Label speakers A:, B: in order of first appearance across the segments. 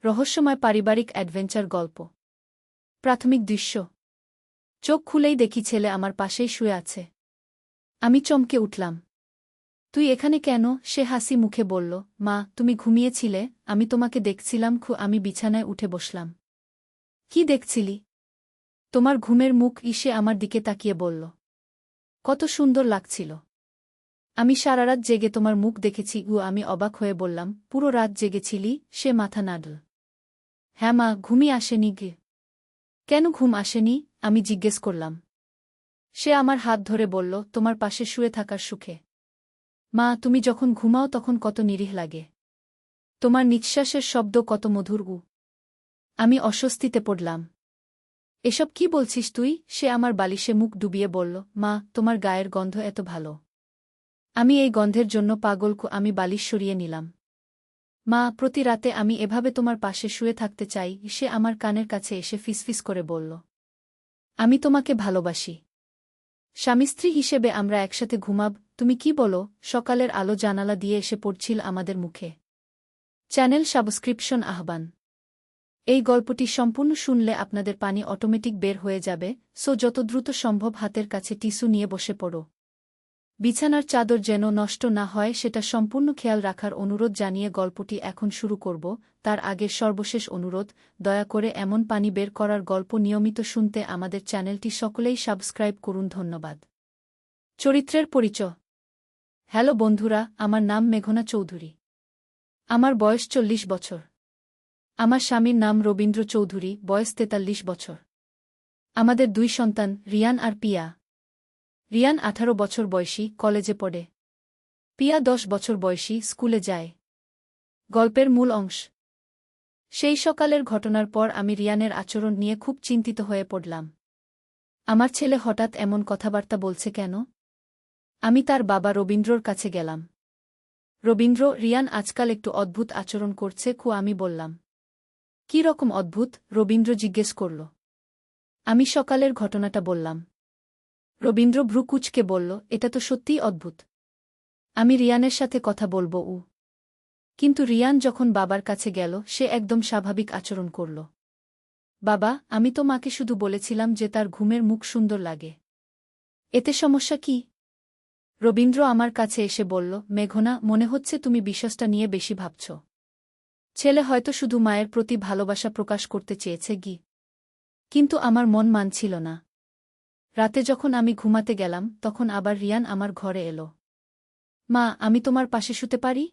A: রহস্যময় পারিবারিক অ্যাডভেঞ্চার গল্প। প্রাথমিক দৃশ্য। চোখ খুলেই দেখি ছেলে আমার পাশেই শুয়ে আছে। আমি চমকে উঠলাম। তুই এখানে কেন? সে হাসি মুখে বলল, মা, তুমি ঘুমিয়েছিলে, আমি তোমাকে দেখছিলাম। আমি বিছানায় উঠে বসলাম। কি দেখছিলি? তোমার ঘুমের মুখ। সে আমার দিকে তাকিয়ে বলল। কত সুন্দর লাগছিল। আমি সারারাত জেগে তোমার মুখ দেখেছি। আমি অবাক হয়ে বললাম, পুরো রাত জেগেছিলি? সে মাথা নাড়ল। হ্যাঁ মা, ঘুমই আসেনি। কেন ঘুম আসেনি? আমি জিজ্ঞেস করলাম। সে আমার হাত ধরে বলল, তোমার পাশে শুয়ে থাকার সুখে। মা, তুমি যখন ঘুমাও তখন কত নিরীহ লাগে। তোমার নিঃশ্বাসের শব্দ কত মধুর। আমি অস্বস্তিতে পড়লাম। এসব কি বলছিস তুই? সে আমার বালিশে মুখ ডুবিয়ে বলল, মা, তোমার গায়ের গন্ধ এত ভালো। আমি এই গন্ধের জন্য পাগল। আমি বালিশ সরিয়ে নিলাম। মা, প্রতি রাতে আমি এভাবে তোমার পাশে শুয়ে থাকতে চাই। সে আমার কানের কাছে এসে ফিসফিস করে বলল, আমি তোমাকে ভালোবাসি। স্বামী স্ত্রী হিসেবে আমরা একসাথে ঘুমাব। তুমি কি বলো? সকালের আলো জানালা দিয়ে এসে পড়ছিল আমাদের মুখে। চ্যানেল সাবস্ক্রিপশন আহ্বান। এই গল্পটি সম্পূর্ণ শুনলে আপনাদের পানি অটোমেটিক বের হয়ে যাবে, সো যত দ্রুত সম্ভব হাতের কাছে টিস্যু নিয়ে বসে পড়ো। বিছানার চাদর যেন নষ্ট না হয় সেটা সম্পূর্ণ খেয়াল রাখার অনুরোধ জানিয়ে গল্পটি এখন শুরু করব। তার আগের সর্বশেষ অনুরোধ, দয়া করে এমন পানি বের করার গল্প নিয়মিত শুনতে আমাদের চ্যানেলটি সকলেই সাবস্ক্রাইব করুন। ধন্যবাদ। চরিত্রের পরিচয়। হ্যালো বন্ধুরা, আমার নাম মেঘনা চৌধুরী। আমার বয়স 40 বছর। আমার স্বামীর নাম রবীন্দ্র চৌধুরী, বয়স 43 বছর। আমাদের 2 সন্তান, রিয়ান আর পিয়া। রিয়ান 18 বছর বয়সী, কলেজে পড়ে। পিয়া 10 বছর বয়সী, স্কুলে যায়। গল্পের মূল অংশ। সেই সকালের ঘটনার পর আমি রিয়ানের আচরণ নিয়ে খুব চিন্তিত হয়ে পড়লাম। আমার ছেলে হঠাৎ এমন কথাবার্তা বলছে কেন? আমি তার বাবা রবীন্দ্রর কাছে গেলাম। রবীন্দ্র, রিয়ান আজকাল একটু অদ্ভুত আচরণ করছে। আমি বললাম। কি রকম অদ্ভুত? রবীন্দ্র জিজ্ঞেস করল। আমি সকালের ঘটনাটা বললাম। রবীন্দ্র ভ্রু কুঁচকে বলল, এটা তো সত্যিই অদ্ভুত। আমি রিয়ানের সাথে কথা বলবো। কিন্তু রিয়ান যখন বাবার কাছে গেল সে একদম স্বাভাবিক আচরণ করল। বাবা, আমি তো মাকে শুধু বলেছিলাম যে তার ঘুমের মুখ সুন্দর লাগে। এতে সমস্যা কি? রবীন্দ্র আমার কাছে এসে বলল, মেঘনা, মনে হচ্ছে তুমি বিষয়টা নিয়ে বেশি ভাবছ। ছেলে হয়তো শুধু মায়ের প্রতি ভালোবাসা প্রকাশ করতে চেয়েছে। কিন্তু আমার মন মানছিল না। রাতে যখন আমি ঘুমাতে গেলাম তখন আবার রিয়ান আমার ঘরে এলো। মা, আমি তোমার পাশে শুতে পারি?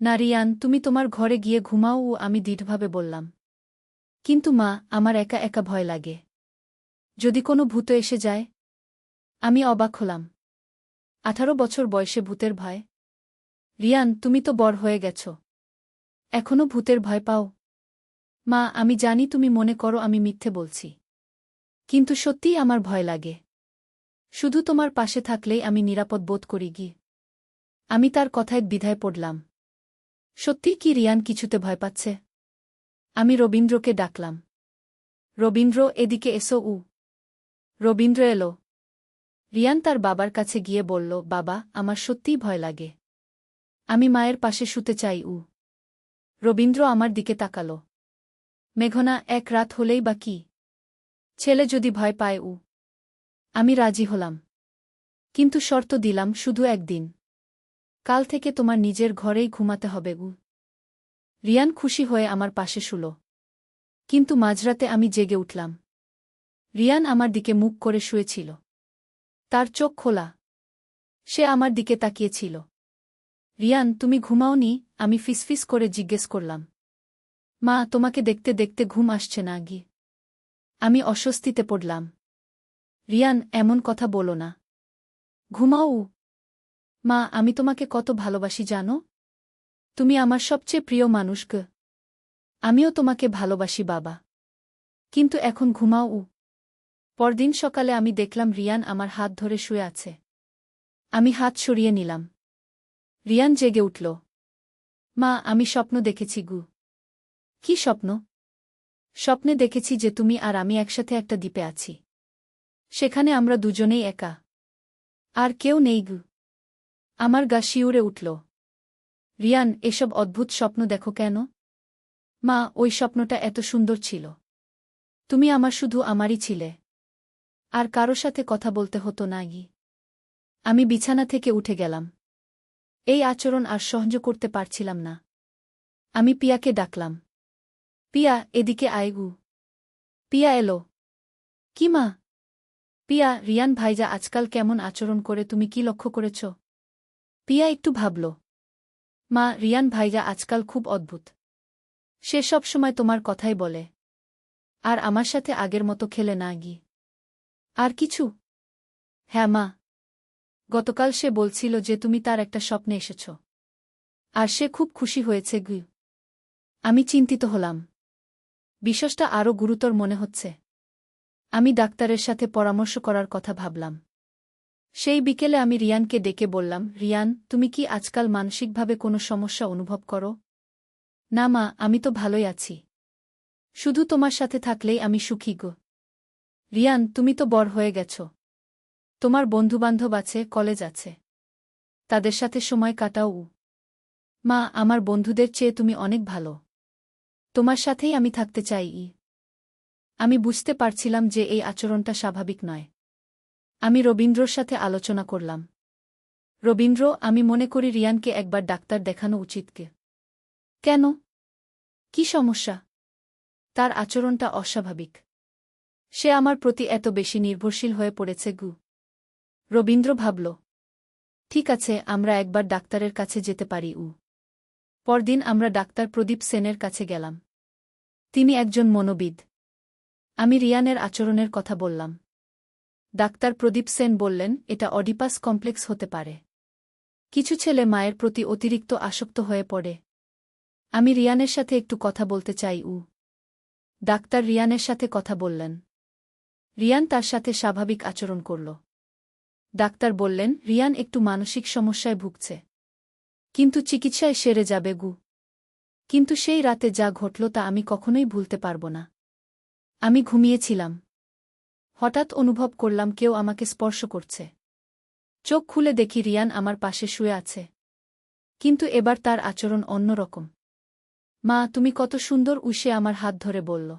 A: না রিয়ান, তুমি তোমার ঘরে গিয়ে ঘুমাও। আমি দৃঢ়ভাবে বললাম। কিন্তু মা, আমার একা একা ভয় লাগে। যদি কোনো ভূত এসে যায়? আমি অবাক হলাম। 18 বছর বয়সে ভূতের ভয়? রিয়ান, তুমি তো বড় হয়ে গেছ। এখনো ভূতের ভয় পাও? মা, আমি জানি তুমি মনে করো আমি মিথ্যে বলছি। কিন্তু সত্যিই আমার ভয় লাগে। শুধু তোমার পাশে থাকলেই আমি নিরাপদ বোধ করি। আমি তার কথায় দ্বিধায় পড়লাম। সত্যি কি রিয়ান কিছুতে ভয় পাচ্ছে? আমি রবীন্দ্রকে ডাকলাম। রবীন্দ্র, এদিকে এসো। রবীন্দ্র এলো। রিয়ান তার বাবার কাছে গিয়ে বলল, বাবা, আমার সত্যিই ভয় লাগে। আমি মায়ের পাশে শুতে চাই। রবীন্দ্র আমার দিকে তাকাল। মেঘনা, এক রাত হলেই বা কি? ছেলে যদি ভয় পায়। আমি রাজি হলাম। কিন্তু শর্ত দিলাম, শুধু একদিন। কাল থেকে তোমার নিজের ঘরেই ঘুমাতে হবে। রিয়ান খুশি হয়ে আমার পাশে শুল। কিন্তু মাঝরাতে আমি জেগে উঠলাম। রিয়ান আমার দিকে মুখ করে শুয়েছিল। তার চোখ খোলা। সে আমার দিকে তাকিয়েছিল। রিয়ান, তুমি ঘুমাওনি? আমি ফিসফিস করে জিজ্ঞেস করলাম। মা, তোমাকে দেখতে দেখতে ঘুম আসছে না। আমি অস্বস্তিতে পড়লাম। রিয়ান, এমন কথা বলো না। ঘুমাও। মা, আমি তোমাকে কত ভালোবাসি জানো? তুমি আমার সবচেয়ে প্রিয় মানুষ। আমিও তোমাকে ভালোবাসি বাবা। কিন্তু এখন ঘুমাও। পরদিন সকালে আমি দেখলাম রিয়ান আমার হাত ধরে শুয়ে আছে। আমি হাত সরিয়ে নিলাম। রিয়ান জেগে উঠল। মা, আমি স্বপ্ন দেখেছি। কি স্বপ্ন? স্বপ্নে দেখেছি যে তুমি আর আমি একসাথে একটা দ্বীপে আছি। সেখানে আমরা দুজনেই একা। আর কেউ নেই। আমার গা শিউরে উঠল। রিয়ান, এসব অদ্ভুত স্বপ্ন দেখো কেন? মা, ওই স্বপ্নটা এত সুন্দর ছিল। তুমি আমার শুধু আমারই ছিলে। আর কারো সাথে কথা বলতে হতো না গি। আমি বিছানা থেকে উঠে গেলাম। এই আচরণ আর সহ্য করতে পারছিলাম না। আমি পিয়াকে ডাকলাম। পিয়া, এদিকে আয় গু। পিয়া এলো। কি মা? পিয়া, রিয়ান ভাইজা আজকাল কেমন আচরণ করে তুমি কি লক্ষ্য করেছ? পিয়া একটু ভাবল। মা, রিয়ান ভাইজা আজকাল খুব অদ্ভুত। সে সব সময় তোমার কথাই বলে। আর আমার সাথে আগের মতো খেলে না গি। আর কিছু? হ্যাঁ মা। গতকাল সে বলছিল যে তুমি তার একটা স্বপ্নে এসেছ। আর সে খুব খুশি হয়েছে গু। আমি চিন্তিত হলাম। বিষয়টা আরও গুরুতর মনে হচ্ছে। আমি ডাক্তারের সাথে পরামর্শ করার কথা ভাবলাম। সেই বিকেলে আমি রিয়ানকে ডেকে বললাম, রিয়ান, তুমি কি আজকাল মানসিকভাবে কোনো সমস্যা অনুভব করো? না মা, আমি তো ভালোই আছি। শুধু তোমার সাথে থাকলেই আমি সুখী গো। রিয়ান, তুমি তো বড় হয়ে গেছ। তোমার বন্ধুবান্ধব আছে, কলেজ আছে। তাদের সাথে সময় কাটাও। মা, আমার বন্ধুদের চেয়ে তুমি অনেক ভালো। তোমার সাথেই আমি থাকতে চাই। আমি বুঝতে পারছিলাম যে এই আচরণটা স্বাভাবিক নয়। আমি রবীন্দ্রর সাথে আলোচনা করলাম। রবীন্দ্র, আমি মনে করি রিয়ানকে একবার ডাক্তার দেখানো উচিতকে। কেন? কি সমস্যা? তার আচরণটা অস্বাভাবিক। সে আমার প্রতি এত বেশি নির্ভরশীল হয়ে পড়েছে গু। রবীন্দ্র ভাবল। ঠিক আছে, আমরা একবার ডাক্তারের কাছে যেতে পারি। পরদিন আমরা ডাক্তার প্রদীপ সেনের কাছে গেলাম। তিনি একজন মনোবিদ। আমি রিয়ানের আচরণের কথা বললাম। ডাক্তার প্রদীপ সেন বললেন, এটা অডিপাস কমপ্লেক্স হতে পারে। কিছু ছেলে মায়ের প্রতি অতিরিক্ত আসক্ত হয়ে পড়ে। আমি রিয়ানের সাথে একটু কথা বলতে চাই। ডাক্তার রিয়ানের সাথে কথা বললেন। রিয়ান তার সাথে স্বাভাবিক আচরণ করল। ডাক্তার বললেন, রিয়ান একটু মানসিক সমস্যায় ভুগছে। কিন্তু চিকিৎসায় সেরে যাবে গু। কিন্তু সেই রাতে যা ঘটল তা আমি কখনোই ভুলতে পারব না। আমি ঘুমিয়েছিলাম। হঠাৎ অনুভব করলাম কেউ আমাকে স্পর্শ করছে। চোখ খুলে দেখি রিয়ান আমার পাশে শুয়ে আছে। কিন্তু এবার তার আচরণ অন্যরকম। মা, তুমি কত সুন্দর, সে আমার হাত ধরে বলল।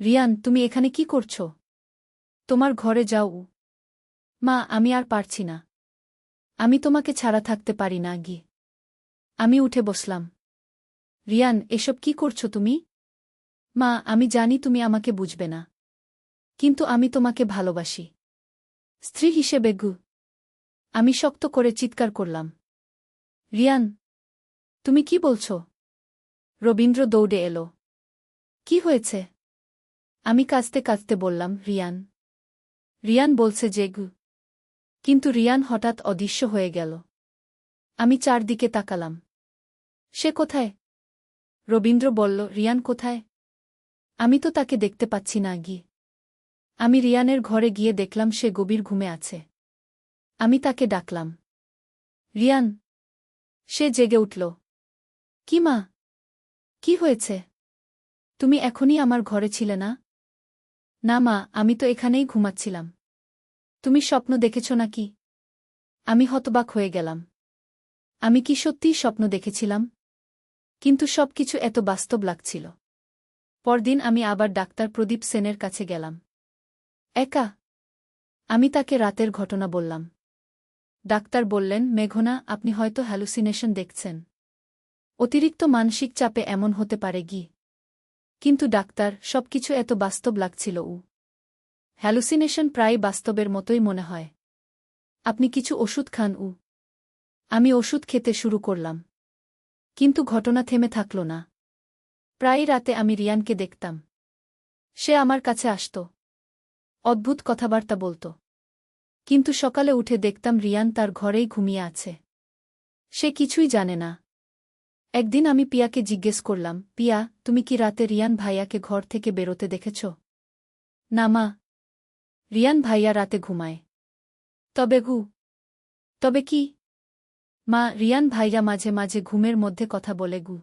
A: রিয়ান, তুমি এখানে কি করছ? তোমার ঘরে যাও। মা, আমি আর পারছি না। আমি তোমাকে ছাড়া থাকতে পারি না গি। আমি উঠে বসলাম। রিয়ান, এসব কি করছো তুমি? মা, আমি জানি তুমি আমাকে বুঝবে না। কিন্তু আমি তোমাকে ভালোবাসি। স্ত্রী হিসেবে গু। আমি শক্ত করে চিৎকার করলাম। রিয়ান, তুমি কি বলছ? রবীন্দ্র দৌড়ে এলো। কি হয়েছে? আমি কাঁদতে কাঁদতে বললাম, রিয়ান। রিয়ান বলছে যে গু। কিন্তু রিয়ান হঠাৎ অদৃশ্য হয়ে গেল। আমি চারদিকে তাকালাম। সে কোথায়? রবীন্দ্র বলল, রিয়ান কোথায়? আমি তো তাকে দেখতে পাচ্ছি না গি। আমি রিয়ানের ঘরে গিয়ে দেখলাম সে গভীর ঘুমে আছে। আমি তাকে ডাকলাম। রিয়ান। সে জেগে উঠল। কি মা? কি হয়েছে? তুমি এখনই আমার ঘরে ছিলে না? না মা, আমি তো এখানেই ঘুমাচ্ছিলাম। তুমি স্বপ্ন দেখেছ নাকি? আমি হতবাক হয়ে গেলাম। আমি কি সত্যিই স্বপ্ন দেখেছিলাম? কিন্তু সবকিছু এত বাস্তব লাগছিল। পরদিন আমি আবার ডাক্তার প্রদীপ সেনের কাছে গেলাম। একা। আমি তাকে রাতের ঘটনা বললাম। ডাক্তার বললেন, মেঘনা, আপনি হয়তো হ্যালুসিনেশন দেখছেন। অতিরিক্ত মানসিক চাপে এমন হতে পারে গি। কিন্তু ডাক্তার, সবকিছু এত বাস্তব লাগছিল। হ্যালুসিনেশন প্রায় বাস্তবের মতোই মনে হয়। আপনি কিছু ওষুধ খান। আমি ওষুধ খেতে শুরু করলাম। কিন্তু ঘটনা থেমে থাকল না। প্রায় রাতে আমি রিয়ানকে দেখতাম। সে আমার কাছে আসত। অদ্ভুত কথাবার্তা বলত। কিন্তু সকালে উঠে দেখতাম রিয়ান তার ঘরেই ঘুমিয়ে আছে। সে কিছুই জানে না। একদিন আমি পিয়াকে জিজ্ঞেস করলাম, পিয়া, তুমি কি রাতে রিয়ান ভাইয়াকে ঘর থেকে বেরোতে দেখেছ? না মা। রিয়ান ভাইয়া রাতে ঘুমায়। তবে কি? মা, রিয়ান ভাইয়া মাঝে মাঝে ঘুমের মধ্যে কথা বলে গু।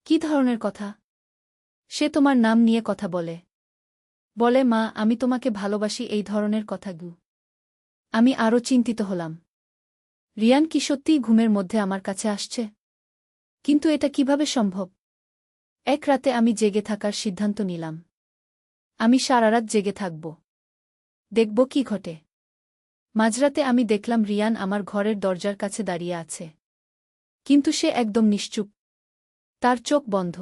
A: কি ধরনের কথা? সে তোমার নাম নিয়ে কথা বলে। বলে, মা, আমি তোমাকে ভালোবাসি, এই ধরনের কথা গু। আমি আরও চিন্তিত হলাম। রিয়ান কি সত্যিই ঘুমের মধ্যে আমার কাছে আসছে? কিন্তু এটা কিভাবে সম্ভব? এক রাতে আমি জেগে থাকার সিদ্ধান্ত নিলাম। আমি সারারাত জেগে থাকব। দেখব কি ঘটে। মাঝরাতে আমি দেখলাম রিয়ান আমার ঘরের দরজার কাছে দাঁড়িয়ে আছে। কিন্তু সে একদম নিশ্চুপ। তার চোখ বন্ধ।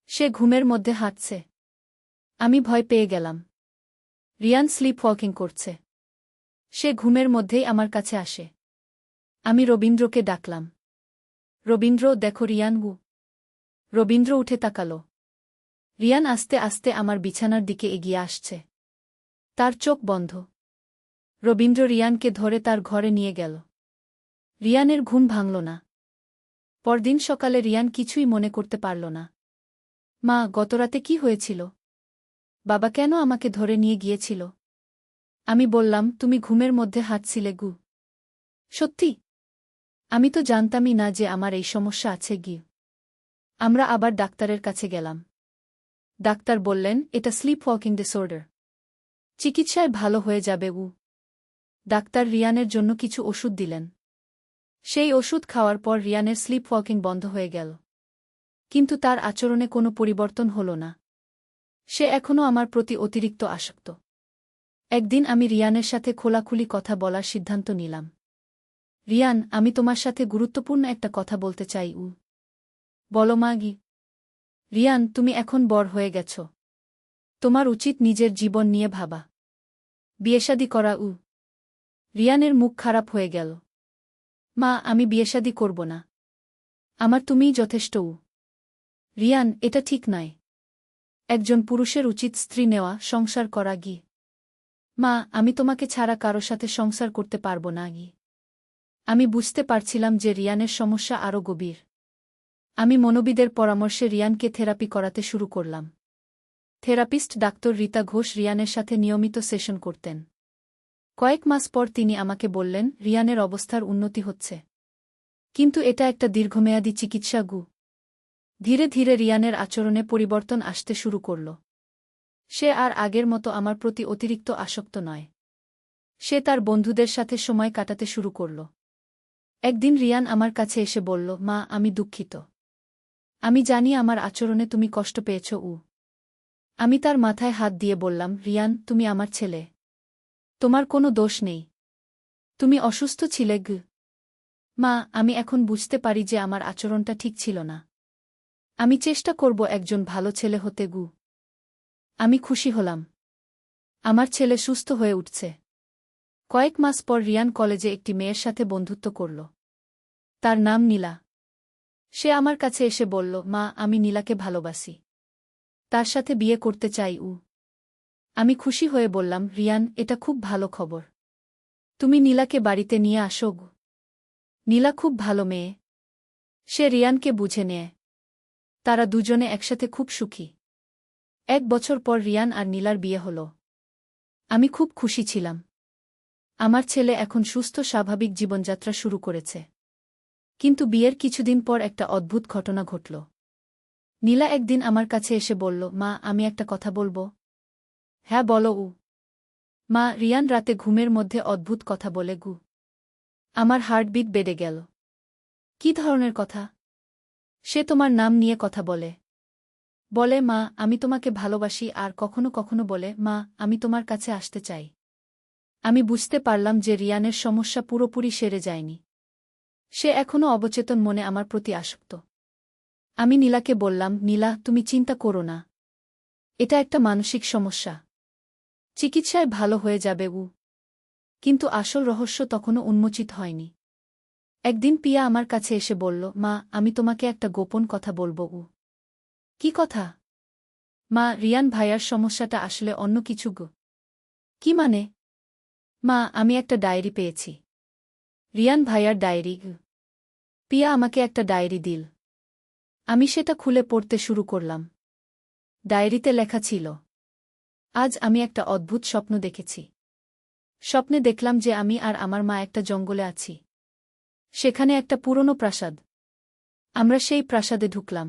A: সে ঘুমের মধ্যে হাঁটছে। আমি ভয় পেয়ে গেলাম। রিয়ান স্লিপ ওয়াকিং করছে। সে ঘুমের মধ্যেই আমার কাছে আসে। আমি রবীন্দ্রকে ডাকলাম। রবীন্দ্র, দেখো রিয়ান। রবীন্দ্র উঠে তাকাল। রিয়ান আস্তে আস্তে আমার বিছানার দিকে এগিয়ে আসছে। তার চোখ বন্ধ। রবীন্দ্র রিয়ানকে ধরে তার ঘরে নিয়ে গেল। রিয়ানের ঘুম ভাঙল না। পরদিন সকালে রিয়ান কিছুই মনে করতে পারল না। মা, গতরাতে কি হয়েছিল? বাবা কেন আমাকে ধরে নিয়ে গিয়েছিল? আমি বললাম, তুমি ঘুমের মধ্যে হাঁটছিলে গু। সত্যি? আমি তো জানতামই না যে আমার এই সমস্যা আছে গি। আমরা আবার ডাক্তারের কাছে গেলাম। ডাক্তার বললেন, এটা স্লিপ ওয়াকিং ডিসঅর্ডার। চিকিৎসায় ভালো হয়ে যাবে। ডাক্তার রিয়ানের জন্য কিছু ওষুধ দিলেন। সেই ওষুধ খাওয়ার পর রিয়ানের স্লিপ ওয়াকিং বন্ধ হয়ে গেল। কিন্তু তার আচরণে কোনো পরিবর্তন হল না। সে এখনও আমার প্রতি অতিরিক্ত আসক্ত। একদিন আমি রিয়ানের সাথে খোলাখুলি কথা বলার সিদ্ধান্ত নিলাম। রিয়ান, আমি তোমার সাথে গুরুত্বপূর্ণ একটা কথা বলতে চাই। বলো মাগি। রিয়ান, তুমি এখন বড় হয়ে গেছ। তোমার উচিত নিজের জীবন নিয়ে ভাবা। বিয়েশাদী করা। রিয়ানের মুখ খারাপ হয়ে গেল। মা, আমি বিয়েশাদী করব না। আমার তুমিই যথেষ্ট। রিয়ান, এটা ঠিক নয়। একজন পুরুষের উচিত স্ত্রী নেওয়া, সংসার করা। মা, আমি তোমাকে ছাড়া কারো সাথে সংসার করতে পারব না। আমি বুঝতে পারছিলাম যে রিয়ানের সমস্যা আরও গভীর। আমি মনোবিদের পরামর্শে রিয়ানকে থেরাপি করাতে শুরু করলাম। থেরাপিস্ট ডাক্তার রীতা ঘোষ রিয়ানের সাথে নিয়মিত সেশন করতেন। কয়েক মাস পর তিনি আমাকে বললেন, রিয়ানের অবস্থার উন্নতি হচ্ছে। কিন্তু এটা একটা দীর্ঘমেয়াদী চিকিৎসা। ধীরে ধীরে রিয়ানের আচরণে পরিবর্তন আসতে শুরু করল। সে আর আগের মতো আমার প্রতি অতিরিক্ত আসক্ত নয়। সে তার বন্ধুদের সাথে সময় কাটাতে শুরু করল। একদিন রিয়ান আমার কাছে এসে বলল, মা, আমি দুঃখিত। আমি জানি আমার আচরণে তুমি কষ্ট পেয়েছ। আমি তার মাথায় হাত দিয়ে বললাম, রিয়ান, তুমি আমার ছেলে। তোমার কোনো দোষ নেই। তুমি অসুস্থ ছিলে। মা, আমি এখন বুঝতে পারি যে আমার আচরণটা ঠিক ছিল না। আমি চেষ্টা করব একজন ভালো ছেলে হতে। আমি খুশি হলাম। আমার ছেলে সুস্থ হয়ে উঠছে। কয়েক মাস পর রিয়ান কলেজে একটি মেয়ের সাথে বন্ধুত্ব করল। তার নাম নীলা। সে আমার কাছে এসে বলল, মা, আমি নীলাকে ভালোবাসি। তার সাথে বিয়ে করতে চাই। আমি খুশি হয়ে বললাম, রিয়ান, এটা খুব ভালো খবর। তুমি নীলাকে বাড়িতে নিয়ে আসো। নীলা খুব ভালো মেয়ে। সে রিয়ানকে বুঝে নেয়। তারা দুজনে একসাথে খুব সুখী। 1 বছর পর রিয়ান আর নীলার বিয়ে হল। আমি খুব খুশি ছিলাম। আমার ছেলে এখন সুস্থ স্বাভাবিক জীবনযাত্রা শুরু করেছে। কিন্তু বিয়ের কিছুদিন পর একটা অদ্ভুত ঘটনা ঘটল। নীলা একদিন আমার কাছে এসে বলল, মা, আমি একটা কথা বলবো। হ্যাঁ, বলো। মা, রিয়ান রাতে ঘুমের মধ্যে অদ্ভুত কথা বলে। আমার হার্টবিট বেড়ে গেল। কি ধরনের কথা? সে তোমার নাম নিয়ে কথা বলে। বলে, মা, আমি তোমাকে ভালোবাসি, আর কখনো কখনো বলে, মা, আমি তোমার কাছে আসতে চাই। আমি বুঝতে পারলাম যে রিয়ানের সমস্যা পুরোপুরি সেরে যায়নি। সে এখনও অবচেতন মনে আমার প্রতি আসক্ত। আমি নীলাকে বললাম, নীলা, তুমি চিন্তা করো না। এটা একটা মানসিক সমস্যা। চিকিৎসায় ভালো হয়ে যাবে। কিন্তু আসল রহস্য তখনও উন্মোচিত হয়নি। একদিন পিয়া আমার কাছে এসে বলল, মা, আমি তোমাকে একটা গোপন কথা বলবো। কি কথা? মা, রিয়ান ভাইয়ার সমস্যাটা আসলে অন্য কিছু। কি মানে? মা, আমি একটা ডায়েরি পেয়েছি। রিয়ান ভাইয়ার ডায়েরি। পিয়া আমাকে একটা ডায়েরি দিল। আমি সেটা খুলে পড়তে শুরু করলাম। ডায়েরিতে লেখা ছিল, আজ আমি একটা অদ্ভুত স্বপ্ন দেখেছি। স্বপ্নে দেখলাম যে আমি আর আমার মা একটা জঙ্গলে আছি। সেখানে একটা পুরনো প্রাসাদ। আমরা সেই প্রাসাদে ঢুকলাম।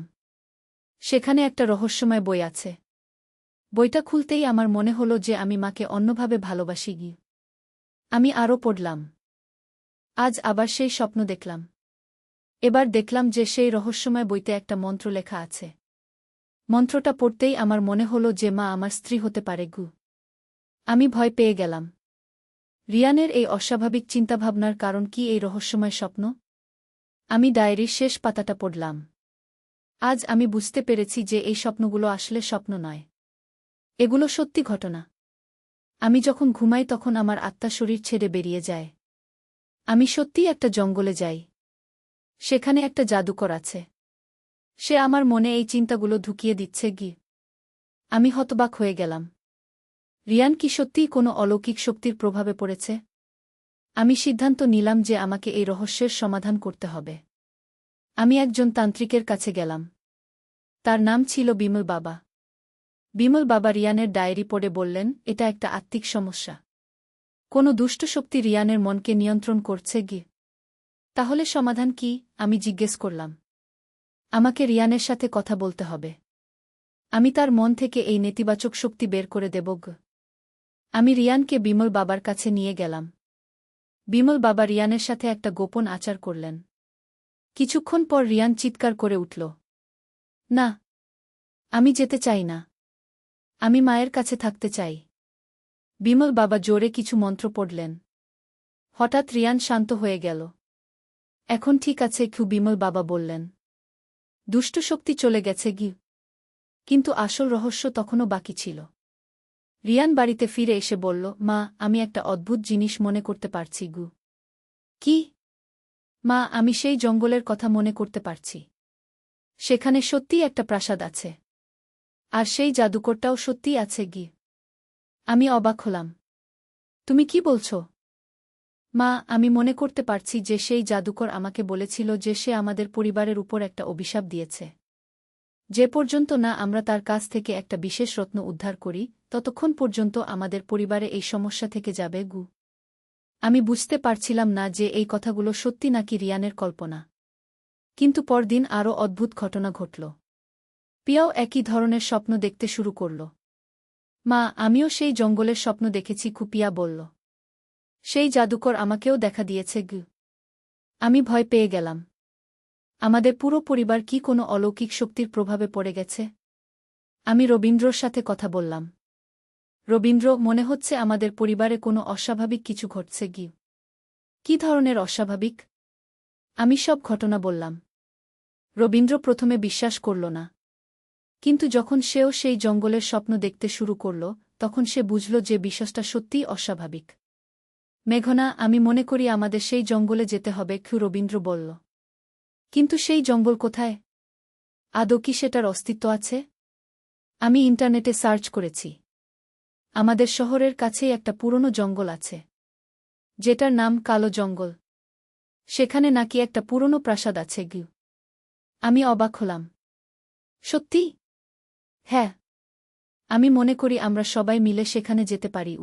A: সেখানে একটা রহস্যময় বই আছে। বইটা খুলতেই আমার মনে হলো যে আমি মাকে অন্যভাবে ভালোবাসি। আমি আরও পড়লাম। আজ আবার সেই স্বপ্ন দেখলাম। এবার দেখলাম যে সেই রহস্যময় বইতে একটা মন্ত্র লেখা আছে। মন্ত্রটা পড়তেই আমার মনে হলো যে মা আমার স্ত্রী হতে পারে গু। আমি ভয় পেয়ে গেলাম। রিয়ানের এই অস্বাভাবিক চিন্তাভাবনার কারণ কি এই রহস্যময় স্বপ্ন? আমি ডায়েরির শেষ পাতাটা পড়লাম। আজ আমি বুঝতে পেরেছি যে এই স্বপ্নগুলো আসলে স্বপ্ন নয়। এগুলো সত্যি ঘটনা। আমি যখন ঘুমাই তখন আমার আত্মা শরীর ছেড়ে বেরিয়ে যায়। আমি সত্যিই একটা জঙ্গলে যাই। সেখানে একটা জাদুকর আছে। সে আমার মনে এই চিন্তাগুলো ঢুকিয়ে দিচ্ছে গি। আমি হতবাক হয়ে গেলাম। রিয়ান কি সত্যিই কোনো অলৌকিক শক্তির প্রভাবে পড়েছে? আমি সিদ্ধান্ত নিলাম যে আমাকে এই রহস্যের সমাধান করতে হবে। আমি একজন তান্ত্রিকের কাছে গেলাম। তার নাম ছিল বিমল বাবা। বিমল বাবা রিয়ানের ডায়েরি পড়ে বললেন, এটা একটা আত্মিক সমস্যা। কোনো দুষ্ট শক্তি রিয়ানের মনকে নিয়ন্ত্রণ করছে গি। তাহলে সমাধান কি? আমি জিজ্ঞেস করলাম। আমাকে রিয়ানের সাথে কথা বলতে হবে। আমি তার মন থেকে এই নেতিবাচক শক্তি বের করে দেব গ। আমি রিয়ানকে বিমল বাবার কাছে নিয়ে গেলাম। বিমল বাবা রিয়ানের সাথে একটা গোপন আচার করলেন। কিছুক্ষণ পর রিয়ান চিৎকার করে উঠল, না, আমি যেতে চাই না। আমি মায়ের কাছে থাকতে চাই। বিমল বাবা জোরে কিছু মন্ত্র পড়লেন। হঠাৎ রিয়ান শান্ত হয়ে গেল। এখন ঠিক আছে বিমল বাবা বললেন। দুষ্ট শক্তি চলে গেছে গি। কিন্তু আসল রহস্য তখনও বাকি ছিল। রিয়ান বাড়িতে ফিরে এসে বলল, মা, আমি একটা অদ্ভুত জিনিস মনে করতে পারছি গু। কি? মা, আমি সেই জঙ্গলের কথা মনে করতে পারছি। সেখানে সত্যিই একটা প্রাসাদ আছে। আর সেই জাদুকরটাও সত্যিই আছে গি। আমি অবাক হলাম। তুমি কি বলছ? মা, আমি মনে করতে পারছি যে সেই জাদুকর আমাকে বলেছিল যে সে আমাদের পরিবারের উপর একটা অভিশাপ দিয়েছে। যে পর্যন্ত না আমরা তার কাছ থেকে একটা বিশেষ রত্ন উদ্ধার করি, ততক্ষণ পর্যন্ত আমাদের পরিবারে এই সমস্যা থেকে যাবে গু। আমি বুঝতে পারছিলাম না যে এই কথাগুলো সত্যি নাকি রিয়ানের কল্পনা। কিন্তু পরদিন আরও অদ্ভুত ঘটনা ঘটল। পিয়াও একই ধরনের স্বপ্ন দেখতে শুরু করল। মা, আমিও সেই জঙ্গলের স্বপ্ন দেখেছি, পিয়া বলল। সেই জাদুকর আমাকেও দেখা দিয়েছে গু। আমি ভয় পেয়ে গেলাম। আমাদের পুরো পরিবার কি কোনো অলৌকিক শক্তির প্রভাবে পড়ে গেছে? আমি রবীন্দ্রর সাথে কথা বললাম। রবীন্দ্র, মনে হচ্ছে আমাদের পরিবারে কোনো অস্বাভাবিক কিছু ঘটছে গি। কি ধরনের অস্বাভাবিক? আমি সব ঘটনা বললাম। রবীন্দ্র প্রথমে বিশ্বাস করল না। কিন্তু যখন সেও সেই জঙ্গলের স্বপ্ন দেখতে শুরু করল, তখন সে বুঝল যে বিষয়টা সত্যিই অস্বাভাবিক। মেঘনা, আমি মনে করি আমাদের সেই জঙ্গলে যেতে হবে, রবীন্দ্র বলল। কিন্তু সেই জঙ্গল কোথায়? আদৌ কি সেটার অস্তিত্ব আছে? আমি ইন্টারনেটে সার্চ করেছি। আমাদের শহরের কাছেই একটা পুরনো জঙ্গল আছে, যেটার নাম কালো জঙ্গল। সেখানে নাকি একটা পুরনো প্রাসাদ আছে গু। আমি অবাক হলাম। সত্যি? হ্যাঁ। আমি মনে করি আমরা সবাই মিলে সেখানে যেতে পারি।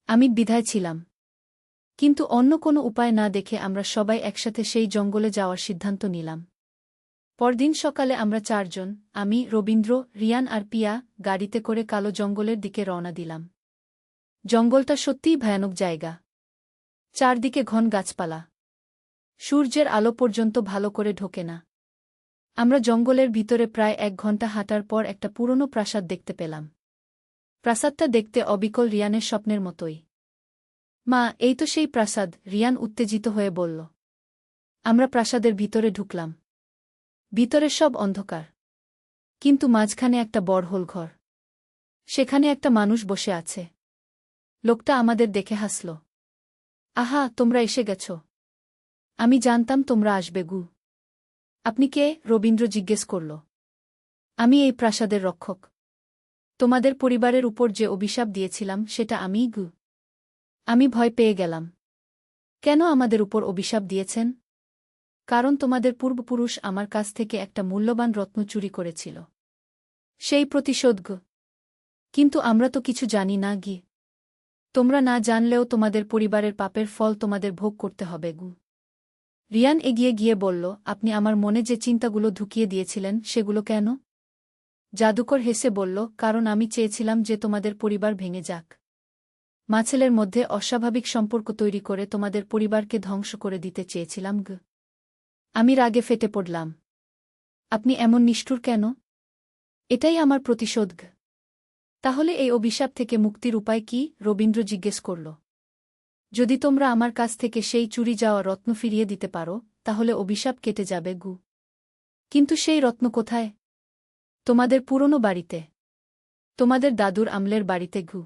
A: আমি দ্বিধায় ছিলাম। কিন্তু অন্য কোনো উপায় না দেখে আমরা সবাই একসাথে সেই জঙ্গলে যাওয়ার সিদ্ধান্ত নিলাম। পরদিন সকালে আমরা চারজন, আমি, রবীন্দ্র, রিয়ান আর পিয়া, গাড়িতে করে কালো জঙ্গলের দিকে রওনা দিলাম। জঙ্গলটা সত্যিই ভয়ানক জায়গা। চারদিকে ঘন গাছপালা। সূর্যের আলো পর্যন্ত ভালো করে ঢোকে না। আমরা জঙ্গলের ভিতরে প্রায় 1 ঘন্টা হাঁটার পর একটা পুরনো প্রাসাদ দেখতে পেলাম। প্রাসাদটা দেখতে অবিকল রিয়ানের স্বপ্নের মতোই। মা, এই তো সেই প্রাসাদ, রিয়ান উত্তেজিত হয়ে বলল। আমরা প্রাসাদের ভিতরে ঢুকলাম। ভিতরে সব অন্ধকার। কিন্তু মাঝখানে একটা বড় হোল ঘর। সেখানে একটা মানুষ বসে আছে। লোকটা আমাদের দেখে হাসল। আহা, তোমরা এসে গেছ। আমি জানতাম তোমরা আসবে গু। আপনি কে? রবীন্দ্র জিজ্ঞেস করল। আমি এই প্রাসাদের রক্ষক। তোমাদের পরিবারের উপর যে অভিশাপ দিয়েছিলাম সেটা আমিই গু। আমি ভয় পেয়ে গেলাম। কেন আমাদের উপর অভিশাপ দিয়েছেন? কারণ তোমাদের পূর্বপুরুষ আমার কাছ থেকে একটা মূল্যবান রত্ন চুরি করেছিল। সেই প্রতিশোধ গু। কিন্তু আমরা তো কিছু জানি না গি। তোমরা না জানলেও তোমাদের পরিবারের পাপের ফল তোমাদের ভোগ করতে হবে গু। রিয়ান এগিয়ে গিয়ে বলল, আপনি আমার মনে যে চিন্তাগুলো ঢুকিয়ে দিয়েছিলেন সেগুলো কেন? জাদুকর হেসে বলল, কারণ আমি চেয়েছিলাম যে তোমাদের পরিবার ভেঙে যাক। মাছেলের মধ্যে অস্বাভাবিক সম্পর্ক তৈরি করে তোমাদের পরিবারকে ধ্বংস করে দিতে চেয়েছিলাম গু। আমি রাগে ফেটে পড়লাম। আপনি এমন নিষ্ঠুর কেন? এটাই আমার প্রতিশোধ। তাহলে এই অভিশাপ থেকে মুক্তির উপায় কি? রবীন্দ্র জিজ্ঞেস করল। যদি তোমরা আমার কাছ থেকে সেই চুরি যাওয়া রত্ন ফিরিয়ে দিতে পারো, তাহলে অভিশাপ কেটে যাবে গু। কিন্তু সেই রত্ন কোথায়? তোমাদের পুরনো বাড়িতে। তোমাদের দাদুর আমলের বাড়িতে গু।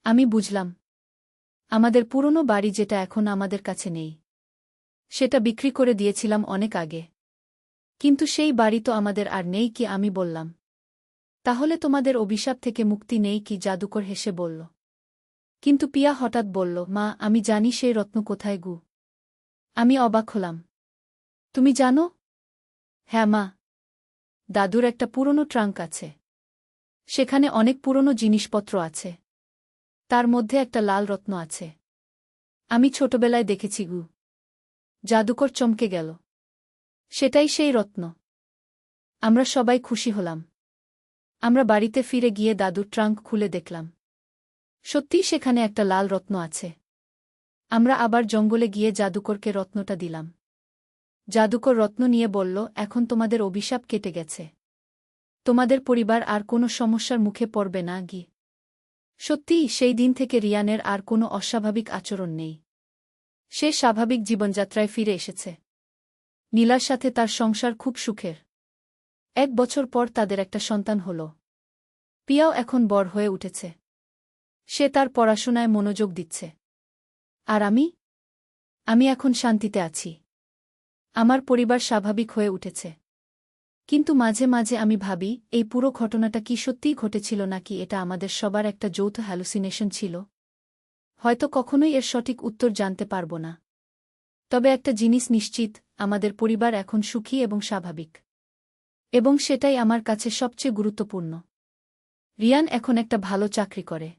A: আমি বুঝলাম। আমাদের পুরনো বাড়ি যেটা এখন আমাদের কাছে নেই। সেটা বিক্রি করে দিয়েছিলাম অনেক আগে। কিন্তু সেই বাড়ি তো আমাদের আর নেই কি? আমি বললাম। তাহলে তোমাদের অভিশাপ থেকে মুক্তি নেই কি? জাদুকর হেসে বলল। কিন্তু পিয়া হঠাৎ বলল, মা, আমি জানি সেই রত্ন কোথায় গু। আমি অবাক হলাম। তুমি জানো? হ্যাঁ মা। দাদুর একটা পুরনো ট্রাঙ্ক আছে। সেখানে অনেক পুরনো জিনিসপত্র আছে। তার মধ্যে একটা লাল রত্ন আছে। আমি ছোটবেলায় দেখেছি গু। জাদুকর চমকে গেল। সেটাই সেই রত্ন। আমরা সবাই খুশি হলাম। আমরা বাড়িতে ফিরে গিয়ে দাদুর ট্রাঙ্ক খুলে দেখলাম। সত্যিই সেখানে একটা লাল রত্ন আছে। আমরা আবার জঙ্গলে গিয়ে জাদুকরকে রত্নটা দিলাম। জাদুকর রত্ন নিয়ে বলল, এখন তোমাদের অভিশাপ কেটে গেছে। তোমাদের পরিবার আর কোনো সমস্যার মুখে পড়বে না গি। সত্যিই সেই দিন থেকে রিয়ানের আর কোনো অস্বাভাবিক আচরণ নেই। সে স্বাভাবিক জীবনযাত্রায় ফিরে এসেছে। নীলার সাথে তার সংসার খুব সুখের। 1 বছর পর তাদের একটা সন্তান হল। পিয়াও এখন বড় হয়ে উঠেছে। সে তার পড়াশোনায় মনোযোগ দিচ্ছে। আর আমি এখন শান্তিতে আছি। আমার পরিবার স্বাভাবিক হয়ে উঠেছে। কিন্তু মাঝে মাঝে আমি ভাবি, এই পুরো ঘটনাটা কি সত্যিই ঘটেছিল নাকি এটা আমাদের সবার একটা যৌথ হ্যালুসিনেশন ছিল। হয়তো কখনোই এর সঠিক উত্তর জানতে পারব না। তবে একটা জিনিস নিশ্চিত, আমাদের পরিবার এখন সুখী এবং স্বাভাবিক। এবং সেটাই আমার কাছে সবচেয়ে গুরুত্বপূর্ণ। রিয়ান এখন একটা ভালো চাকরি করে।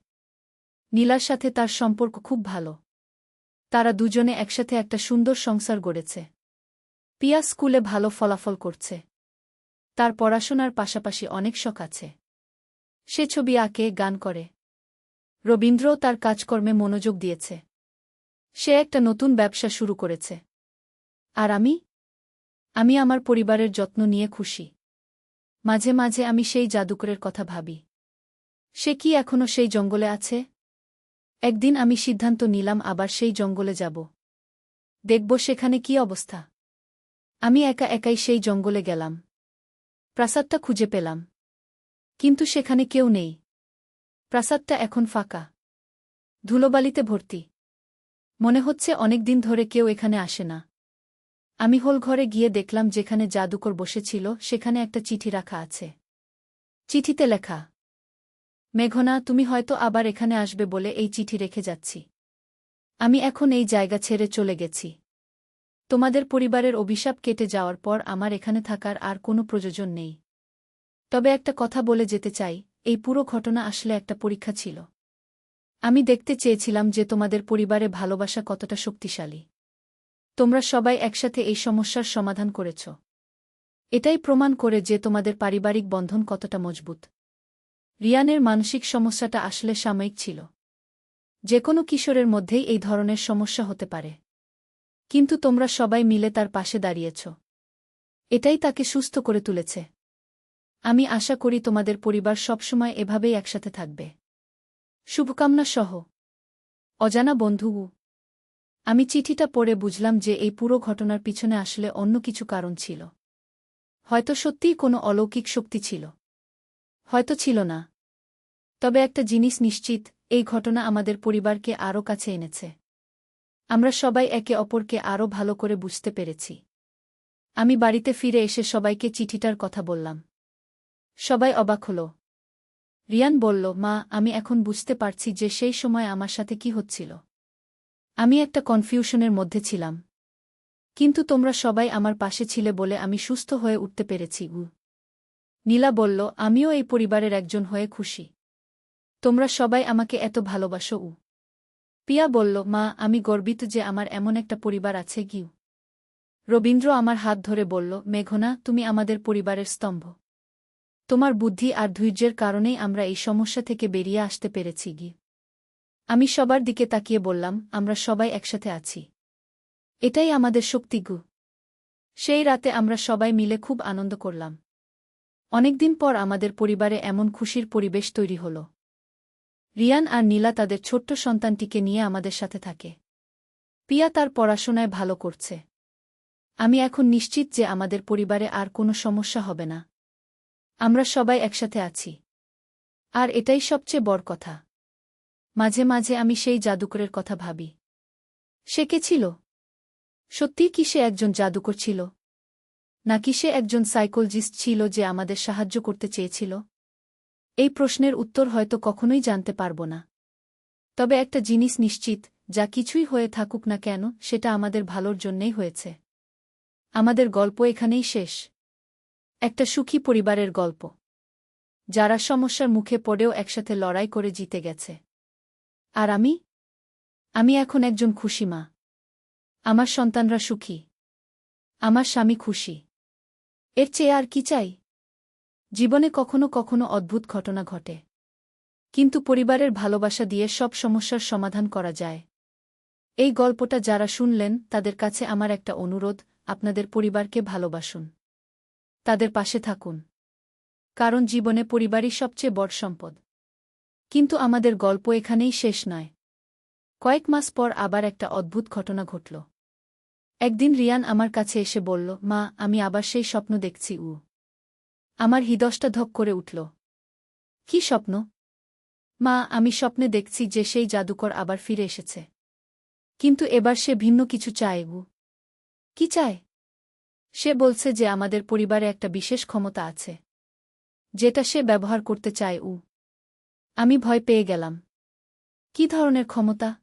A: নীলার সাথে তার সম্পর্ক খুব ভালো। তারা দুজনে একসাথে একটা সুন্দর সংসার গড়েছে। পিয়া স্কুলে ভালো ফলাফল করছে। তার পড়াশোনার পাশাপাশি অনেক শখ আছে। সে ছবি আঁকে, গান করে। রবীন্দ্রও তার কাজকর্মে মনোযোগ দিয়েছে। সে একটা নতুন ব্যবসা শুরু করেছে। আর আমি আমার পরিবারের যত্ন নিয়ে খুশি। মাঝে মাঝে আমি সেই জাদুকরের কথা ভাবি। সে কি এখনো সেই জঙ্গলে আছে? একদিন আমি সিদ্ধান্ত নিলাম আবার সেই জঙ্গলে যাব। দেখব সেখানে কি অবস্থা। আমি একা একাই সেই জঙ্গলে গেলাম। প্রাসাদটা খুঁজে পেলাম। কিন্তু সেখানে কেউ নেই। প্রাসাদটা এখন ফাঁকা। ধুলোবালিতে ভর্তি। মনে হচ্ছে অনেক দিন ধরে কেউ এখানে আসে না। আমি হোলঘরে গিয়ে দেখলাম যেখানে জাদুকর বসেছিল সেখানে একটা চিঠি রাখা আছে। চিঠিতে লেখা, মেঘনা, তুমি হয়তো আবার এখানে আসবে বলে এই চিঠি রেখে যাচ্ছি। আমি এখন এই জায়গা ছেড়ে চলে গেছি। তোমাদের পরিবারের অভিশাপ কেটে যাওয়ার পর আমার এখানে থাকার আর কোনো প্রয়োজন নেই। তবে একটা কথা বলে যেতে চাই, এই পুরো ঘটনা আসলে একটা পরীক্ষা ছিল। আমি দেখতে চেয়েছিলাম যে তোমাদের পরিবারে ভালোবাসা কতটা শক্তিশালী। তোমরা সবাই একসাথে এই সমস্যার সমাধান করেছ। এটাই প্রমাণ করে যে তোমাদের পারিবারিক বন্ধন কতটা মজবুত। রিয়ানের মানসিক সমস্যাটা আসলে সাময়িক ছিল। যে কোনো কিশোরের মধ্যেই এই ধরনের সমস্যা হতে পারে। কিন্তু তোমরা সবাই মিলে তার পাশে দাঁড়িয়েছ। এটাই তাকে সুস্থ করে তুলেছে। আমি আশা করি তোমাদের পরিবার সবসময় এভাবেই একসাথে থাকবে। শুভকামনা সহ, অজানা বন্ধু। আমি চিঠিটা পড়ে বুঝলাম যে এই পুরো ঘটনার পিছনে আসলে অন্য কিছু কারণ ছিল। হয়তো সত্যিই কোনো অলৌকিক শক্তি ছিল। হয়তো ছিল না। তবে একটা জিনিস নিশ্চিত, এই ঘটনা আমাদের পরিবারকে আরও কাছে এনেছে। আমরা সবাই একে অপরকে আরও ভালো করে বুঝতে পেরেছি। আমি বাড়িতে ফিরে এসে সবাইকে চিঠিটার কথা বললাম। সবাই অবাক হল। রিয়ান বলল, মা, আমি এখন বুঝতে পারছি যে সেই সময় আমার সাথে কি হচ্ছিল। আমি একটা কনফিউশনের মধ্যে ছিলাম। কিন্তু তোমরা সবাই আমার পাশে ছিলে বলে আমি সুস্থ হয়ে উঠতে পেরেছি। নীলা বলল, আমিও এই পরিবারের একজন হয়ে খুশি। তোমরা সবাই আমাকে এত ভালোবাসো। পিয়া বলল, মা, আমি গর্বিত যে আমার এমন একটা পরিবার আছে। রবীন্দ্র আমার হাত ধরে বলল, মেঘনা, তুমি আমাদের পরিবারের স্তম্ভ। তোমার বুদ্ধি আর ধৈর্যের কারণেই আমরা এই সমস্যা থেকে বেরিয়ে আসতে পেরেছি। আমি সবার দিকে তাকিয়ে বললাম, আমরা সবাই একসাথে আছি। এটাই আমাদের শক্তি। সেই রাতে আমরা সবাই মিলে খুব আনন্দ করলাম। অনেকদিন পর আমাদের পরিবারে এমন খুশির পরিবেশ তৈরি হল। রিয়ান আর নীলা তাদের ছোট্ট সন্তানটিকে নিয়ে আমাদের সাথে থাকে। পিয়া তার পড়াশোনায় ভালো করছে। আমি এখন নিশ্চিত যে আমাদের পরিবারে আর কোনো সমস্যা হবে না। আমরা সবাই একসাথে আছি। আর এটাই সবচেয়ে বড় কথা। মাঝে মাঝে আমি সেই জাদুকরের কথা ভাবি। সে কে ছিল? সত্যিই কি সে একজন জাদুকর ছিল? নাকি সে একজন সাইকোলজিস্ট ছিল যে আমাদের সাহায্য করতে চেয়েছিল? এই প্রশ্নের উত্তর হয়তো কখনোই জানতে পারব না। তবে একটা জিনিস নিশ্চিত, যা কিছুই হয়ে থাকুক না কেন সেটা আমাদের ভালোর জন্যেই হয়েছে। আমাদের গল্প এখানেই শেষ। একটা সুখী পরিবারের গল্প, যারা সমস্যার মুখে পড়েও একসাথে লড়াই করে জিতে গেছে। আর আমি এখন একজন খুশি মা। আমার সন্তানরা সুখী। আমার স্বামী খুশি। এর চেয়ে আর কি চাই? জীবনে কখনো কখনো অদ্ভুত ঘটনা ঘটে, কিন্তু পরিবারের ভালোবাসা দিয়ে সব সমস্যার সমাধান করা যায়। এই গল্পটা যারা শুনলেন তাদের কাছে আমার একটা অনুরোধ, আপনাদের পরিবারকে ভালোবাসুন। তাদের পাশে থাকুন। কারণ জীবনে পরিবারই সবচেয়ে বড় সম্পদ। কিন্তু আমাদের গল্প এখানেই শেষ নয়। কয়েক মাস পর আবার একটা অদ্ভুত ঘটনা ঘটল। একদিন রিয়ান আমার কাছে এসে বলল, মা, আমি আবার সেই স্বপ্ন দেখছি। আমার হৃদয়টা ধক করে উঠল। কি স্বপ্ন? মা, আমি স্বপ্নে দেখছি যে সেই জাদুকর আবার ফিরে এসেছে। কিন্তু এবার সে ভিন্ন কিছু চায়। কি চায়? সে বলছে যে আমাদের পরিবারে একটা বিশেষ ক্ষমতা আছে, যেটা সে ব্যবহার করতে চায়। আমি ভয় পেয়ে গেলাম। কি ধরনের ক্ষমতা?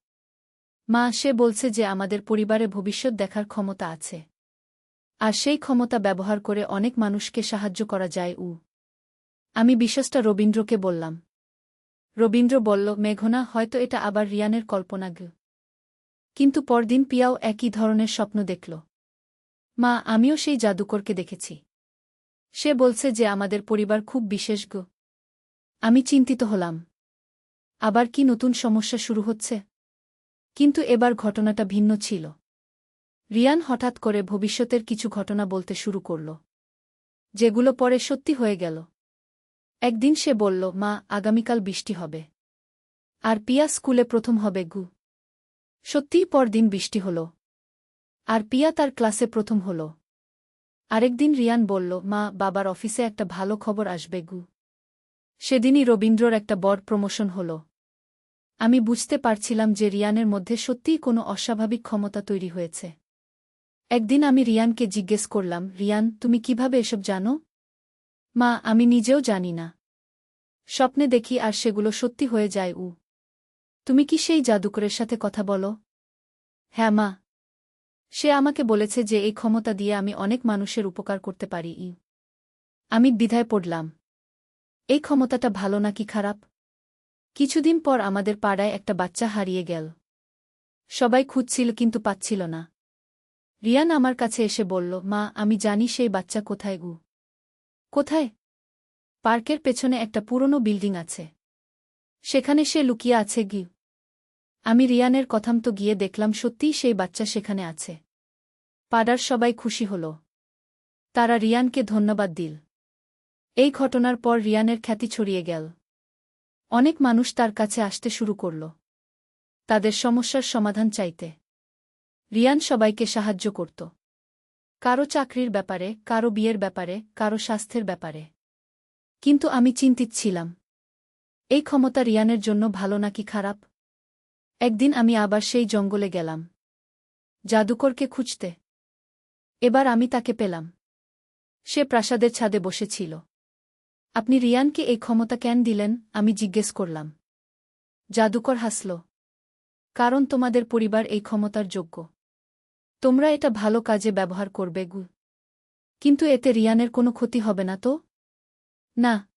A: মা, সে বলছে যে আমাদের পরিবারে ভবিষ্যৎ দেখার ক্ষমতা আছে। আর সেই ক্ষমতা ব্যবহার করে অনেক মানুষকে সাহায্য করা যায়। আমি বিষয়টা রবীন্দ্রকে বললাম। রবীন্দ্র বলল, মেঘনা, হয়তো এটা আবার রিয়ানের কল্পনা। কিন্তু পরদিন পিয়াও একই ধরনের স্বপ্ন দেখল। মা, আমিও সেই জাদুকরকে দেখেছি। সে বলছে যে আমাদের পরিবার খুব বিশেষ। আমি চিন্তিত হলাম। আবার কি নতুন সমস্যা শুরু হচ্ছে? কিন্তু এবার ঘটনাটা ভিন্ন ছিল। রিয়ান হঠাৎ করে ভবিষ্যতের কিছু ঘটনা বলতে শুরু করল, যেগুলো পরে সত্যি হয়ে গেল। একদিন সে বলল, মা, আগামীকাল বৃষ্টি হবে। আর পিয়া স্কুলে প্রথম হবে। সত্যিই পরদিন বৃষ্টি হল। আর পিয়া তার ক্লাসে প্রথম হল। আরেকদিন রিয়ান বলল, মা, বাবার অফিসে একটা ভালো খবর আসবে। সেদিনই রবীন্দ্রর একটা বড় প্রমোশন হল। আমি বুঝতে পারছিলাম যে রিয়ানের মধ্যে সত্যিই কোনো অস্বাভাবিক ক্ষমতা তৈরি হয়েছে। একদিন আমি রিয়ানকে জিজ্ঞেস করলাম, রিয়ান, তুমি কিভাবে এসব জানো? মা, আমি নিজেও জানি না। স্বপ্নে দেখি আর সেগুলো সত্যি হয়ে যায়। তুমি কি সেই জাদুকরের সাথে কথা বলো? হ্যাঁ মা। সে আমাকে বলেছে যে এই ক্ষমতা দিয়ে আমি অনেক মানুষের উপকার করতে পারি। আমি দ্বিধায় পড়লাম। এই ক্ষমতাটা ভালো নাকি খারাপ? কিছুদিন পর আমাদের পাড়ায় একটা বাচ্চা হারিয়ে গেল। সবাই খুঁজছিল কিন্তু পাচ্ছিল না। রিয়ান আমার কাছে এসে বলল, মা, আমি জানি সেই বাচ্চা কোথায়। কোথায়? পার্কের পেছনে একটা পুরনো বিল্ডিং আছে। সেখানে সে লুকিয়ে আছে। আমি রিয়ানের কথামতো গিয়ে দেখলাম সত্যিই সেই বাচ্চা সেখানে আছে। পাড়ার সবাই খুশি হল। তারা রিয়ানকে ধন্যবাদ দিল। এই ঘটনার পর রিয়ানের খ্যাতি ছড়িয়ে গেল। অনেক মানুষ তার কাছে আসতে শুরু করল, তাদের সমস্যার সমাধান চাইতে। রিয়ান সবাইকে সাহায্য করত। কারো চাকরির ব্যাপারে, কারো বিয়ের ব্যাপারে, কারো স্বাস্থ্যের ব্যাপারে। কিন্তু আমি চিন্তিত ছিলাম, এই ক্ষমতা রিয়ানের জন্য ভালো নাকি খারাপ? একদিন আমি আবার সেই জঙ্গলে গেলাম, জাদুকরকে খুঁজতে। এবার আমি তাকে পেলাম। সে প্রাসাদের ছাদে বসেছিল। আপনি রিয়ানকে এই ক্ষমতা কেন দিলেন? আমি জিজ্ঞেস করলাম। জাদুকর হাসল। কারণ তোমাদের পরিবার এই ক্ষমতার যোগ্য। তোমরা এটা ভালো কাজে ব্যবহার করবে। কিন্তু এতে রিয়ানের কোনো ক্ষতি হবে না তো? না,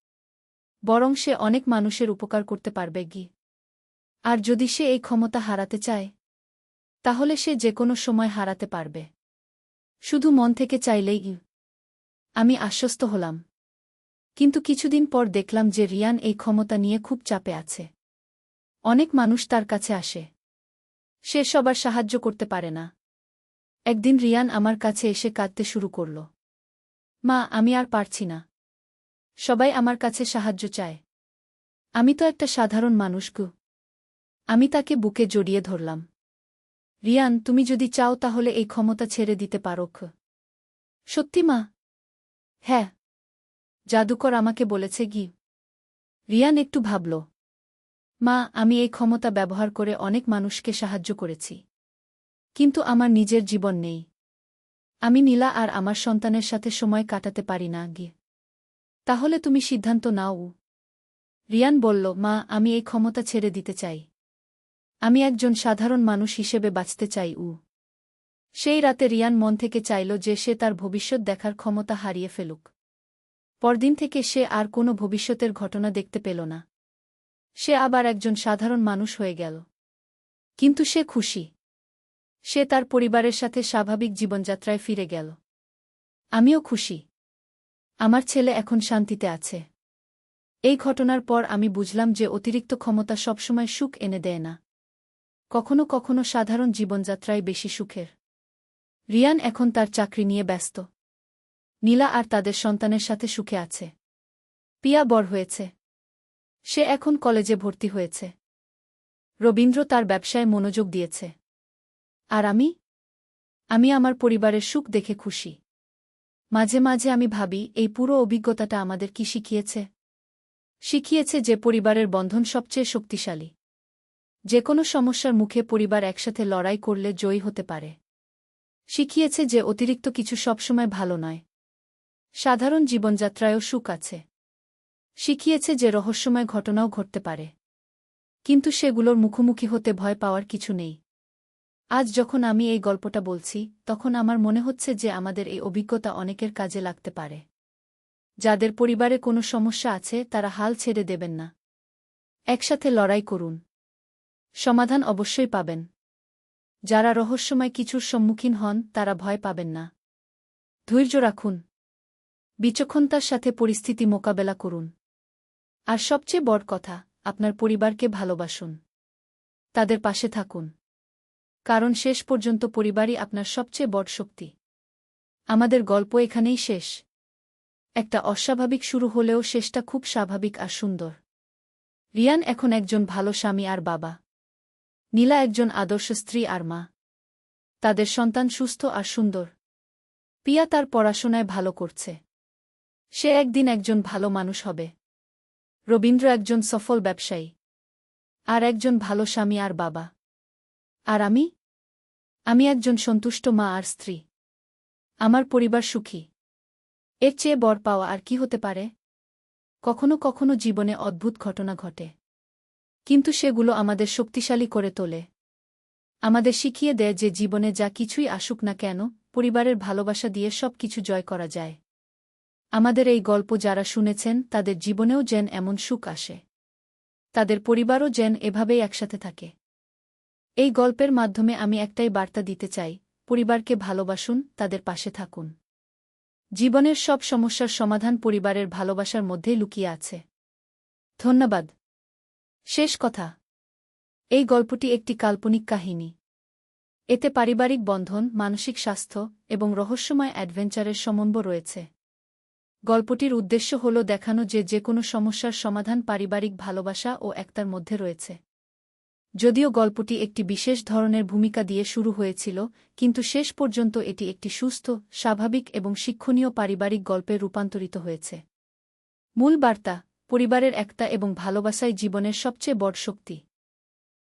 A: বরং সে অনেক মানুষের উপকার করতে পারবে। আর যদি সে এই ক্ষমতা হারাতে চায়, তাহলে সে যে কোনো সময় হারাতে পারবে, শুধু মন থেকে চাইলেই। আমি আশ্বস্ত হলাম। কিন্তু কিছুদিন পর দেখলাম যে রিয়ান এই ক্ষমতা নিয়ে খুব চাপে আছে। অনেক মানুষ তার কাছে আসে। সে সবার সাহায্য করতে পারে না। একদিন রিয়ান আমার কাছে এসে কাঁদতে শুরু করল। মা, আমি আর পারছি না। সবাই আমার কাছে সাহায্য চায়। আমি তো একটা সাধারণ মানুষ গো। আমি তাকে বুকে জড়িয়ে ধরলাম। রিয়ান, তুমি যদি চাও তাহলে এই ক্ষমতা ছেড়ে দিতে পারো। সত্যি মা? হ্যাঁ। জাদুকর আমাকে বলেছে কি? রিয়ান একটু ভাবল। মা, আমি এই ক্ষমতা ব্যবহার করে অনেক মানুষকে সাহায্য করেছি। কিন্তু আমার নিজের জীবন নেই। আমি নীলা আর আমার সন্তানের সাথে সময় কাটাতে পারি না গিয়ে। তাহলে তুমি সিদ্ধান্ত নাও। রিয়ান বলল, মা, আমি এই ক্ষমতা ছেড়ে দিতে চাই। আমি একজন সাধারণ মানুষ হিসেবে বাঁচতে চাই। সেই রাতে রিয়ান মন থেকে চাইল যে সে তার ভবিষ্যৎ দেখার ক্ষমতা হারিয়ে ফেলুক। পরদিন থেকে সে আর কোনো ভবিষ্যতের ঘটনা দেখতে পেল না। সে আবার একজন সাধারণ মানুষ হয়ে গেল। কিন্তু সে খুশি। সে তার পরিবারের সাথে স্বাভাবিক জীবনযাত্রায় ফিরে গেল। আমিও খুশি। আমার ছেলে এখন শান্তিতে আছে। এই ঘটনার পর আমি বুঝলাম যে অতিরিক্ত ক্ষমতা সবসময় সুখ এনে দেয় না। কখনো কখনো সাধারণ জীবনযাত্রাই বেশি সুখের। রিয়ান এখন তার চাকরি নিয়ে ব্যস্ত। নীলা আর তাদের সন্তানের সাথে সুখে আছে। পিয়া বড় হয়েছে। সে এখন কলেজে ভর্তি হয়েছে। রবীন্দ্র তার ব্যবসায় মনোযোগ দিয়েছে। আর আমি আমার পরিবারের সুখ দেখে খুশি। মাঝে মাঝে আমি ভাবি, এই পুরো অভিজ্ঞতাটা আমাদের কি শিখিয়েছে? শিখিয়েছে যে পরিবারের বন্ধন সবচেয়ে শক্তিশালী। যে কোনো সমস্যার মুখে পরিবার একসাথে লড়াই করলে জয়ী হতে পারে। শিখিয়েছে যে অতিরিক্ত কিছু সবসময় ভালো নয়। সাধারণ জীবনযাত্রায়ও সুখ আছে। শিখিয়েছে যে রহস্যময় ঘটনাও ঘটতে পারে। কিন্তু সেগুলোর মুখোমুখি হতে ভয় পাওয়ার কিছু নেই। আজ যখন আমি এই গল্পটা বলছি, তখন আমার মনে হচ্ছে যে আমাদের এই অভিজ্ঞতা অনেকের কাজে লাগতে পারে। যাদের পরিবারে কোনো সমস্যা আছে তারা হাল ছেড়ে দেবেন না। একসাথে লড়াই করুন। সমাধান অবশ্যই পাবেন। যারা রহস্যময় কিছুর সম্মুখীন হন তারা ভয় পাবেন না। ধৈর্য রাখুন। বিচক্ষণতার সাথে পরিস্থিতি মোকাবেলা করুন। আর সবচেয়ে বড় কথা, আপনার পরিবারকে ভালোবাসুন। তাদের পাশে থাকুন। কারণ শেষ পর্যন্ত পরিবারই আপনার সবচেয়ে বড় শক্তি। আমাদের গল্প এখানেই শেষ। একটা অস্বাভাবিক শুরু হলেও শেষটা খুব স্বাভাবিক আর সুন্দর। রিয়ান এখন একজন ভালো স্বামী আর বাবা। নীলা একজন আদর্শ স্ত্রী আর মা। তাদের সন্তান সুস্থ আর সুন্দর। পিয়া তার পড়াশোনায় ভালো করছে। সে একদিন একজন ভালো মানুষ হবে। রবীন্দ্র একজন সফল ব্যবসায়ী। আর একজন ভালো স্বামী আর বাবা। আর আমি একজন সন্তুষ্ট মা আর স্ত্রী। আমার পরিবার সুখী। এর চেয়ে বড় পাওয়া আর কি হতে পারে? কখনো কখনো জীবনে অদ্ভুত ঘটনা ঘটে। কিন্তু সেগুলো আমাদের শক্তিশালী করে তোলে। আমাদের শিখিয়ে দেয় যে জীবনে যা কিছুই আসুক না কেন, পরিবারের ভালোবাসা দিয়ে সব কিছু জয় করা যায়। আমাদের এই গল্প যারা শুনেছেন তাদের জীবনেও যেন এমন সুখ আসে। তাদের পরিবারও যেন এভাবেই একসাথে থাকে। এই গল্পের মাধ্যমে আমি একটাই বার্তা দিতে চাই, পরিবারকে ভালোবাসুন, তাদের পাশে থাকুন। জীবনের সব সমস্যার সমাধান পরিবারের ভালোবাসার মধ্যেই লুকিয়ে আছে। ধন্যবাদ। শেষ কথা। এই গল্পটি একটি কাল্পনিক কাহিনী। এতে পারিবারিক বন্ধন, মানসিক স্বাস্থ্য এবং রহস্যময় অ্যাডভেঞ্চারের সমন্বয় রয়েছে। গল্পটির উদ্দেশ্য হল দেখানো যে যেকোনো সমস্যার সমাধান পারিবারিক ভালোবাসা ও একতার মধ্যে রয়েছে। যদিও গল্পটি একটি বিশেষ ধরনের ভূমিকা দিয়ে শুরু হয়েছিল, কিন্তু শেষ পর্যন্ত এটি একটি সুস্থ, স্বাভাবিক এবং শিক্ষণীয় পারিবারিক গল্পে রূপান্তরিত হয়েছে। মূল বার্তা: পরিবারের একতা এবং ভালোবাসাই জীবনের সবচেয়ে বড় শক্তি।